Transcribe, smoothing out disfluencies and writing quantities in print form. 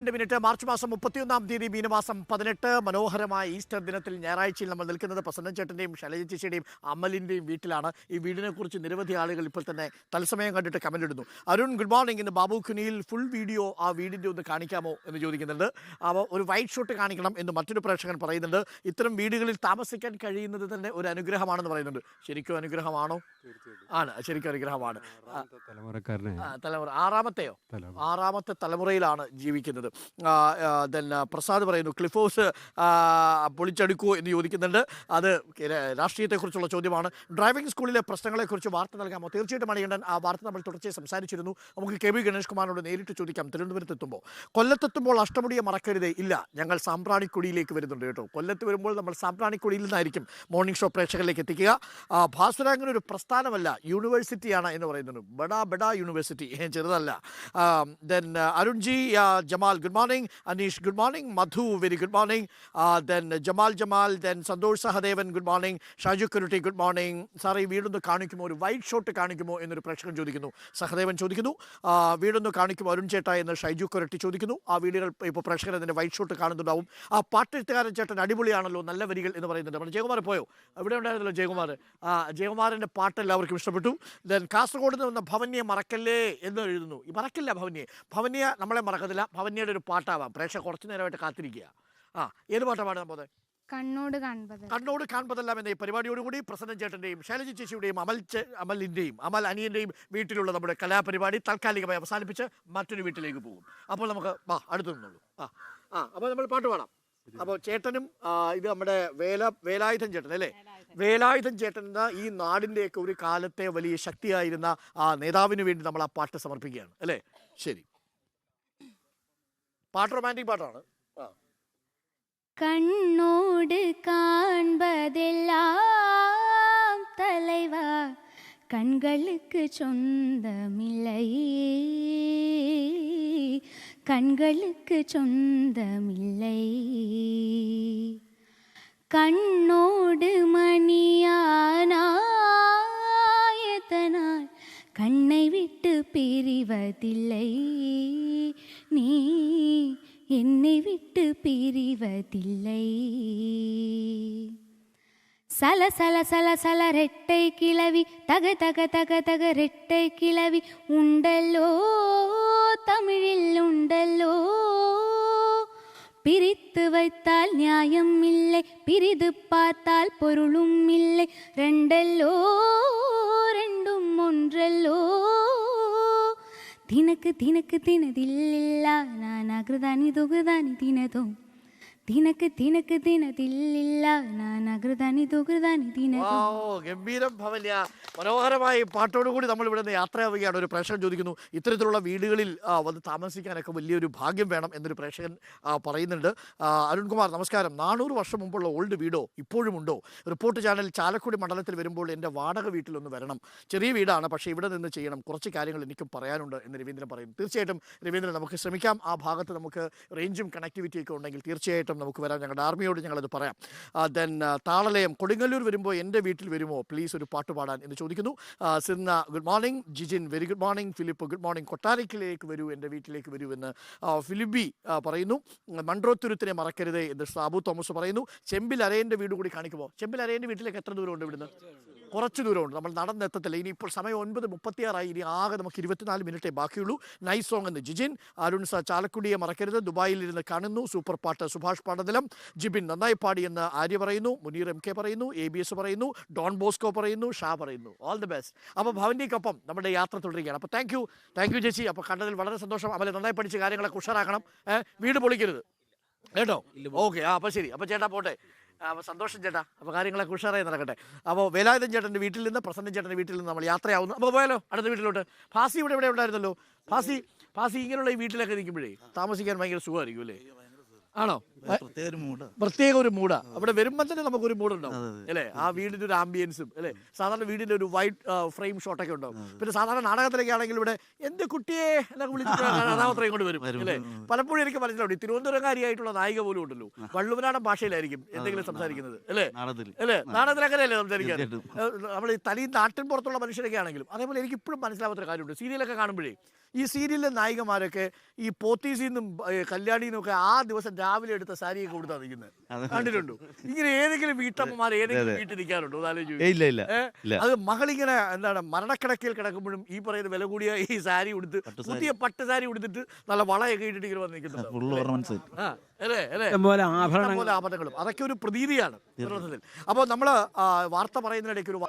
Minute March മാസം 31-ാം തീയതി മീനമാസം 18 മനോഹരമായ ഈസ്റ്റർ ദിനത്തിൽ ഞായറാഴ്ചയിൽ നമ്മൾ നിൽക്കുന്നത് പ്രസന്ന ചേട്ടൻ്റെയും ശൈലജ ചേച്ചിയുടെയും അമലിൻ്റെയും വീട്ടിലാണ്. ഈ വീടിനെക്കുറിച്ച് നിരവധി ആളുകൾ ഇപ്പോൾ തന്നെ തത്സമയം കണ്ടിട്ട് കമൻ്റ് ഇടുന്നു. അരുൺ ഗുഡ് മോർണിംഗ്, ഇന്ന് ബാബു കുനിയിൽ ഫുൾ വീഡിയോ ആ വീടിൻ്റെ ഒന്ന് കാണിക്കാമോ എന്ന് ചോദിക്കുന്നുണ്ട്. അപ്പോൾ ഒരു വൈറ്റ് ഷോട്ട് കാണിക്കണം എന്ന് മറ്റൊരു പ്രേക്ഷകൻ പറയുന്നുണ്ട്. ഇത്തരം വീടുകളിൽ താമസിക്കാൻ കഴിയുന്നത് തന്നെ ഒരു അനുഗ്രഹമാണെന്ന് പറയുന്നുണ്ട്. ശരിക്കും അനുഗ്രഹമാണോ? ആണ്, ശരിക്കും അനുഗ്രഹമാണ്. ആറാമത്തെ തലമുറയിലാണ് ജീവിക്കുന്നത്. പ്രസാദ് പറയുന്നു ക്ലിഫോസ് പൊളിച്ചെടുക്കുമോ എന്ന് ചോദിക്കുന്നുണ്ട്. അത് രാഷ്ട്രീയത്തെക്കുറിച്ചുള്ള ചോദ്യമാണ്. ഡ്രൈവിംഗ് സ്കൂളിലെ പ്രശ്നങ്ങളെക്കുറിച്ച് വാർത്ത നൽകാമോ? തീർച്ചയായിട്ടും മണികണ്ഠൻ, ആ വാർത്ത നമ്മൾ തുടർച്ചയായി സംസാരിച്ചിരുന്നു. നമുക്ക് കെ വി ഗണേഷ് കുമാറിനോട് നേരിട്ട് ചോദിക്കാം. തിരുവനന്തപുരത്തെത്തുമ്പോൾ, കൊല്ലത്തെത്തുമ്പോൾ അഷ്ടമുടിയെ മറക്കരുതേ. ഇല്ല, ഞങ്ങൾ സാമ്പ്രാണിക്കൊടിയിലേക്ക് വരുന്നുണ്ട് കേട്ടോ. കൊല്ലത്ത് വരുമ്പോൾ നമ്മൾ സാമ്പ്രാണിക്കൊടിയിൽ നിന്നായിരിക്കും മോർണിംഗ് ഷോ പ്രേക്ഷകരിലേക്ക് എത്തിക്കുക. ഭാസ്വരാങ്ങനെ ഒരു പ്രസ്ഥാനമല്ല, യൂണിവേഴ്സിറ്റിയാണ് എന്ന് പറയുന്നുണ്ട്. ബഡാ യൂണിവേഴ്സിറ്റി, ചെറുതല്ല. അരുൺജി Jamal, good morning. Anish, good morning. Madhu, very good morning. Then Jamal, then Sandosh Sahadevan, good morning. Shaju Kuruti, good morning. Sorry, വീടൊന്ന് കാണിക്കുമോ, ഒരു വൈറ്റ് ഷോട്ട് കാണിക്കുമോ എന്നൊരു പ്രേക്ഷകൻ ചോദിക്കുന്നു. സഹദേവൻ ചോദിക്കുന്നു വീടൊന്ന് കാണിക്കുമോ അരുൺ ചേട്ടാ എന്ന് ഷൈജു കുരട്ടി ചോദിക്കുന്നു. ആ വീടുകൾ ഇപ്പോൾ പ്രേക്ഷകർ അതിൻ്റെ വൈറ്റ് ഷോട്ട് കാണുന്നുണ്ടാവും. ആ പാട്ടെഴുത്തുകാരൻ ചേട്ടൻ അടിപൊളിയാണല്ലോ, നല്ല വരികൾ എന്ന് പറയുന്നുണ്ട്. നമ്മുടെ ജയകുമാർ പോയോ? ഇവിടെ ഉണ്ടായിരുന്നല്ലോ ജയകുമാർ. ജയകുമാറിൻ്റെ പാട്ട് എല്ലാവർക്കും ഇഷ്ടപ്പെട്ടു. ദെൻ കാസർഗോഡ് നിന്ന് വന്ന ഭവന്യെ മറക്കല്ലേ എന്ന് എഴുതുന്നു. ഈ മറക്കില്ല ഭവന്യെ നമ്മളെ മറക്കത്തില്ല. ഭവന്യയുടെ ഒരു പാട്ടാവാം. പ്രേക്ഷകർ കുറച്ചു നേരമായിട്ട് കാത്തിരിക്കുക. ഏത് പാട്ടാണ് പാടാൻ പോകുന്നത്? കണ്ണോട് കാൺപതെല്ലാം എന്ന ഈ പരിപാടിയോടുകൂടി പ്രസന്ന ചേട്ടൻ്റെയും ശൈലജ ചേച്ചിയുടെയും അമൽ അനിയൻ്റെയും വീട്ടിലുള്ള നമ്മുടെ കലാപരിപാടി താൽക്കാലികമായി അവസാനിപ്പിച്ച് മറ്റൊരു വീട്ടിലേക്ക് പോകും. അപ്പോൾ നമുക്ക് അടുത്തു നിന്നുള്ളൂ. അപ്പോൾ നമ്മൾ പാട്ട് പാടാം. അപ്പോൾ ചേട്ടനും ഇത് നമ്മുടെ വേലായുധൻ ചേട്ടൻ അല്ലേ? വേലായുധൻ ചേട്ടൻ എന്ന ഈ നാടിൻ്റെയൊക്കെ ഒരു കാലത്തെ വലിയ ശക്തിയായിരുന്ന ആ നേതാവിന് വേണ്ടി നമ്മൾ ആ പാട്ട് സമർപ്പിക്കുകയാണ് അല്ലേ? ശരി, പാട്ട് റൊമാൻറ്റിക് പാട്ടാണ്. കണ്ണോട് കാൺപതെല്ലാം தலைவா கண்களுக்கு சொந்தமில்லை, கண்களுக்கு சொந்தமில்லை. கண்ணோடு மணியானாயதனால் கண்ணை விட்டு பிரிவதில்லை, நீ என்னை விட்டு பிரிவதில்லை. சல சல சல சல ரெட்டை கிளவி, தக தக தக தக ரெட்டை கிளவி உண்டல்லோ, தமிழில் உண்டல்லோ. பிரித்து வைத்தால் நியாயம் இல்லை, பிரிது பார்த்தால் பொருளும் இல்லை. ரெண்டல்லோ ரெண்டும் ஒன்றல்லோ, தினக்கு தினக்கு தினதில்ல நான் அகிருதானி துகுதானி தினதோ, ദിനക്ക് ദിനക്ക് ദിനതില്ല ഞാൻ അകൃതാനി തുകൃതാനി ദിനതോ. ഗംഭീരം ഭവന്യ. മനോഹരമായ പാട്ടോടുകൂടി നമ്മൾ ഇവിടെ നിന്ന് യാത്രയാവുകയാണ്. ഒരു പ്രേക്ഷകൻ ചോദിക്കുന്നു, ഇത്തരത്തിലുള്ള വീടുകളിൽ വന്ന് താമസിക്കാനൊക്കെ വലിയൊരു ഭാഗ്യം വേണം എന്നൊരു പ്രേക്ഷകൻ പറയുന്നുണ്ട്. അരുൺകുമാർ നമസ്കാരം. 400 വർഷം മുമ്പുള്ള ഓൾഡ് വീടോ ഇപ്പോഴും ഉണ്ടോ? റിപ്പോർട്ട് ചാനൽ ചാലക്കുടി മണ്ഡലത്തിൽ വരുമ്പോൾ എൻ്റെ വാടക വീട്ടിലൊന്ന് വരണം. ചെറിയ വീടാണ്, പക്ഷേ ഇവിടെ നിന്ന് ചെയ്യണം. കുറച്ച് കാര്യങ്ങൾ എനിക്കും പറയാനുണ്ട് എന്ന് രവീന്ദ്രൻ പറയുന്നു. തീർച്ചയായിട്ടും രവീന്ദ്രൻ, നമുക്ക് ശ്രമിക്കാം. ആ ഭാഗത്ത് നമുക്ക് റേഞ്ചും കണക്ടിവിറ്റിയൊക്കെ ഉണ്ടെങ്കിൽ തീർച്ചയായിട്ടും നമുക്ക് വരാം. ഞങ്ങളുടെ ആർമിയോട് ഞങ്ങളത് പറയാം. ദെൻ താളലയം, കൊടുങ്ങല്ലൂർ വരുമ്പോൾ എൻ്റെ വീട്ടിൽ വരുമോ പ്ലീസ് ഒരു പാട്ട് പാടാൻ എന്ന് ചോദിക്കുന്നു. Sinna good morning. Jijin very good morning. Philip good morning. കൊട്ടാരക്കിലേക്ക് വരൂ, എൻ്റെ വീട്ടിലേക്ക് വരൂ എന്ന് ഫിലിബി പറയുന്നു. മൺട്രോത്തുരുത്തിനെ മറക്കരുതേ എന്ന് സാബു തോമസ് പറയുന്നു. ചെമ്പിൽ അരയൻ്റെ വീട് കൂടി കാണിക്കുമോ? ചെമ്പിൽ അരയൻ്റെ വീട്ടിലേക്ക് എത്ര ദൂരമുണ്ട്? ഇവിടുന്ന് കുറച്ച് ദൂരമുണ്ട്. നമ്മൾ നടന്നെത്തത്തില്ല. ഇനി ഇപ്പോൾ സമയം 9:36. ഇനി ആകെ നമുക്ക് 24 മിനിറ്റേ ബാക്കിയുള്ളൂ. നൈസ് സോങ് എന്ന് ജിജിൻ. അരുൺ ചാലക്കുടിയെ മറക്കരുത്, ദുബായിൽ ഇരുന്ന് കാണുന്നു, സൂപ്പർ പാട്ട്. സുഭാഷ് പാടതലം. ജിബിൻ നന്നായി പാടിയെന്ന് ആര്യ പറയുന്നു. മുനീർ MK പറയുന്നു. ABS പറയുന്നു. ഡോൺ ബോസ്കോ പറയുന്നു. ഷാ പറയുന്നു. All the best. അപ്പോൾ ഭവന്യക്കൊപ്പം നമ്മുടെ യാത്ര തുടരുകയാണ്. അപ്പോൾ താങ്ക് യു ചേച്ചി. അപ്പോൾ കണ്ടതിൽ വളരെ സന്തോഷം. അവരെ നന്നായി പഠിച്ച് കാര്യങ്ങളൊക്കെ ഉഷാറാക്കണം. വീട് പൊളിക്കരുത് കേട്ടോ. ഓക്കെ, അപ്പോൾ ശരി. അപ്പോൾ ചേട്ടാ പോട്ടെ. അപ്പോൾ സന്തോഷം ചേട്ടാ. അപ്പോൾ കാര്യങ്ങളൊക്കെ ഉഷാറായി നടക്കട്ടെ. അപ്പോൾ വേലായുധൻ ചേട്ടൻ്റെ വീട്ടിൽ നിന്ന് പ്രസന്ന ചേട്ടൻ്റെ വീട്ടിൽ നിന്ന് നമ്മൾ യാത്രയാവുന്നു. അപ്പോൾ പോയാലോ അടുത്ത വീട്ടിലോട്ട്. ഫാസി ഇവിടെ ഉണ്ടായിരുന്നല്ലോ. ഫാസി ഇങ്ങനെയുള്ള ഈ വീട്ടിലൊക്കെ നിൽക്കുമ്പോഴേ താമസിക്കാൻ ഭയങ്കര സുഖമായിരിക്കും അല്ലേ? ആണോ? പ്രത്യേക ഒരു മൂടാ. അവിടെ വരുമ്പോൾ തന്നെ നമുക്കൊരു മൂടുണ്ടാവും അല്ലേ? ആ വീടിൻ്റെ ഒരു ആംബിയൻസും അല്ലേ? സാധാരണ വീടിൻ്റെ ഒരു വൈറ്റ് ഫ്രെയിം ഷോട്ടൊക്കെ ഉണ്ടാവും. പിന്നെ സാധാരണ നാടകത്തിലൊക്കെ ആണെങ്കിൽ ഇവിടെ എൻ്റെ കുട്ടിയെ എന്നൊക്കെ വിളിച്ചിട്ട് കഥാപാത്രം കൊണ്ട് വരും അല്ലേ? പലപ്പോഴും എനിക്ക് മനസ്സിലാവും, തിരുവനന്തപുരംകാരിയായിട്ടുള്ള നായിക പോലും ഉണ്ടല്ലോ വള്ളുവനാടൻ ഭാഷയിലായിരിക്കും എന്തെങ്കിലും സംസാരിക്കുന്നത് അല്ലേ? നാടകത്തിൽ അങ്ങനെയല്ലേ സംസാരിക്കാൻ? നമ്മൾ ഈ നാട്ടിൻ പുറത്തുള്ള മനുഷ്യരൊക്കെ ആണെങ്കിലും അതേപോലെ എനിക്ക് ഇപ്പോഴും മനസ്സിലാവാത്തൊരു കാര്യമുണ്ട്. സീരിയലൊക്കെ കാണുമ്പോഴേ ഈ സീരിയലിലെ നായികമാരൊക്കെ ഈ പോത്തീസിൽ നിന്നും കല്യാണിയിൽ നിന്നും ഒക്കെ ആ ദിവസം രാവിലെ എടുത്ത സാരിയൊക്കെ കൊടുത്താൽ നിൽക്കുന്നത് കണ്ടിട്ടുണ്ടോ? ഇങ്ങനെ ഏതെങ്കിലും വീട്ടമ്മമാർ ഏതെങ്കിലും വീട്ടിൽ നിൽക്കാറുണ്ടോ? ഇല്ല ഇല്ല ഇല്ല. അത് മകളിങ്ങനെ എന്താണ് മരണക്കിടക്കയിൽ കിടക്കുമ്പോഴും ഈ പറയുന്ന വില കൂടിയ ഈ സാരി ഉടുത്ത് പുതിയ പട്ട് സാരി ഉടുത്തിട്ട് നല്ല വളയൊക്കെ ഇട്ടിട്ട് ഇങ്ങനെ വന്ന് നിൽക്കുന്നുണ്ട്. Full ornaments. അല്ലേ അല്ലേ ഇഷ്ടംപോലെ ആഭരണങ്ങൾ. പോലെ ആഭരണങ്ങളും അതൊക്കെ ഒരു പ്രതീതിയാണ്. അപ്പോൾ നമ്മൾ വാർത്ത പറയുന്നതിനിടയ്ക്ക് ഒരു